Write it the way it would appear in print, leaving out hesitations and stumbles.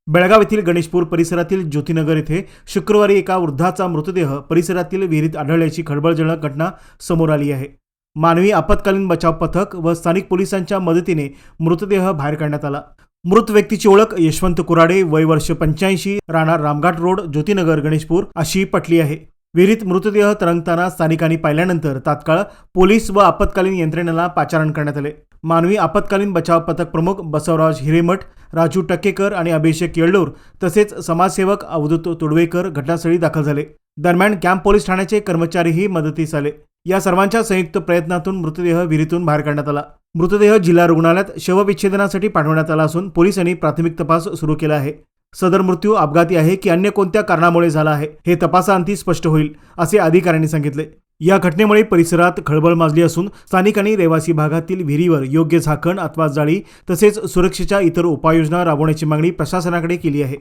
बेळगाव येथील गणेशपूर परिसरातील ज्योतिनगर येथे शुक्रवारी एका वृद्धाचा मृतदेह परिसरातील विहिरीत आढळल्याची खळबळजनक घटना समोर आली आहे। मानवी आपत्कालीन बचाव पथक व स्थानिक पोलिसांच्या मदतीने मृतदेह बाहेर काढण्यात आला। मृत व्यक्तीची ओळख यशवंत कुराडे, वय वर्ष 85, राहणार रामघाट रोड, ज्योतिनगर, गणेशपूर अशी पटली आहे। विहिरीत मृतदेह तरंगताना स्थानिकांनी पाहिल्यानंतर तात्काळ पोलीस व आपत्कालीन यंत्रणेला पाचारण करण्यात आले। मानवी आपत्कालीन बचाव पथक प्रमुख बसवराज हिरेमठ, राजू टक्केकर आणि अभिषेक येळ्ळूर तसेच समाजसेवक अवधूत तुडवेकर घटनास्थळी दाखल झाले। दरम्यान कॅम्प पोलीस ठाण्याचे कर्मचारीही मदतीस आले। या सर्वांच्या संयुक्त प्रयत्नातून मृतदेह विहिरीतून बाहेर काढण्यात आला। मृतदेह जिल्हा रुग्णालयात शवविच्छेदनासाठी पाठवण्यात आला असून पोलिसांनी प्राथमिक तपास सुरू केला आहे। सदर मृत्यू अपघाती आहे की अन्य कोणत्या कारणामुळे झाला आहे हे तपासाअंती स्पष्ट होईल असे अधिकाऱ्यांनी सांगितले। या घटनेमुळे परिसरात खळबळ माजली असून स्थानिकांनी रहिवासी भागातील विहिरीवर योग्य झाकण अथवा जाळी तसेच सुरक्षेच्या इतर उपाययोजना राबवण्याची मागणी प्रशासनाकडे केली आहे।